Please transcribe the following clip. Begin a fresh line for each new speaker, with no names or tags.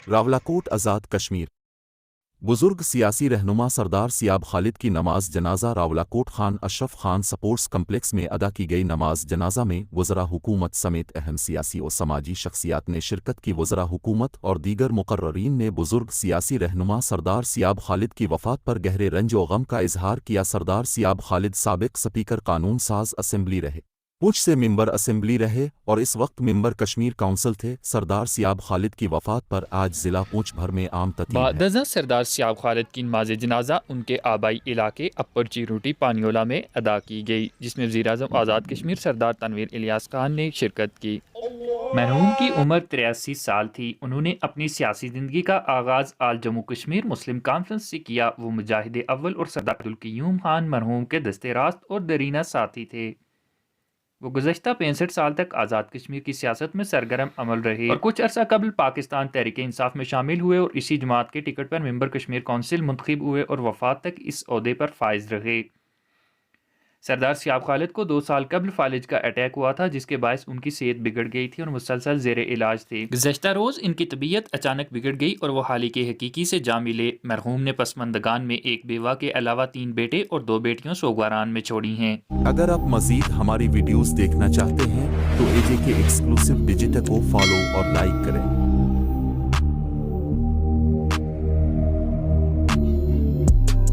راولاکوٹ آزاد کشمیر بزرگ سیاسی رہنما سردار سیاب خالد کی نماز جنازہ راولاکوٹ خان اشرف خان سپورٹس کمپلیکس میں ادا کی گئی نماز جنازہ میں وزراء حکومت سمیت اہم سیاسی و سماجی شخصیات نے شرکت کی وزراء حکومت اور دیگر مقررین نے بزرگ سیاسی رہنما سردار سیاب خالد کی وفات پر گہرے رنج و غم کا اظہار کیا سردار سیاب خالد سابق سپیکر قانون ساز اسمبلی رہے پونچھ سے ممبر اسمبلی رہے اور اس وقت ممبر کشمیر کونسل تھے سردار سیاب خالد کی وفات پر آج ضلع پونچھ بھر میں عام تعطیل ہے
بعد ازاں سردار سیاب خالد کی نماز جنازہ ان کے آبائی علاقے اپر چیروٹی پانیولہ میں ادا کی گئی جس میں وزیر اعظم آزاد کشمیر سردار تنویر الیاس خان نے شرکت کی۔ مرحوم کی عمر 83 سال تھی۔ انہوں نے اپنی سیاسی زندگی کا آغاز آل جموں کشمیر مسلم کانفرنس سے کیا۔ وہ مجاہد اول اور سردار عبدالقیوم خان مرحوم کے دست راست اور درینہ ساتھی تھے۔ وہ گزشتہ 65 سال تک آزاد کشمیر کی سیاست میں سرگرم عمل رہے اور کچھ عرصہ قبل پاکستان تحریک انصاف میں شامل ہوئے اور اسی جماعت کے ٹکٹ پر ممبر کشمیر کونسل منتخب ہوئے اور وفات تک اس عہدے پر فائز رہے۔ سردار سیاب خالد کو 2 سال قبل فالج کا اٹیک ہوا تھا جس کے باعث ان کی صحت بگڑ گئی تھی اور مسلسل زیر علاج تھے۔ گزشتہ روز ان کی طبیعت اچانک بگڑ گئی اور وہ حال کے حقیقی سے جا ملے۔ مرحوم نے پسماندگان میں ایک بیوہ کے علاوہ 3 بیٹے اور 2 بیٹیوں سوگواران میں چھوڑی ہیں۔
اگر آپ مزید ہماری ویڈیوز دیکھنا چاہتے ہیں تو AJK ایکسکلوسیو ڈیجیٹل کو فالو اور لائک کریں۔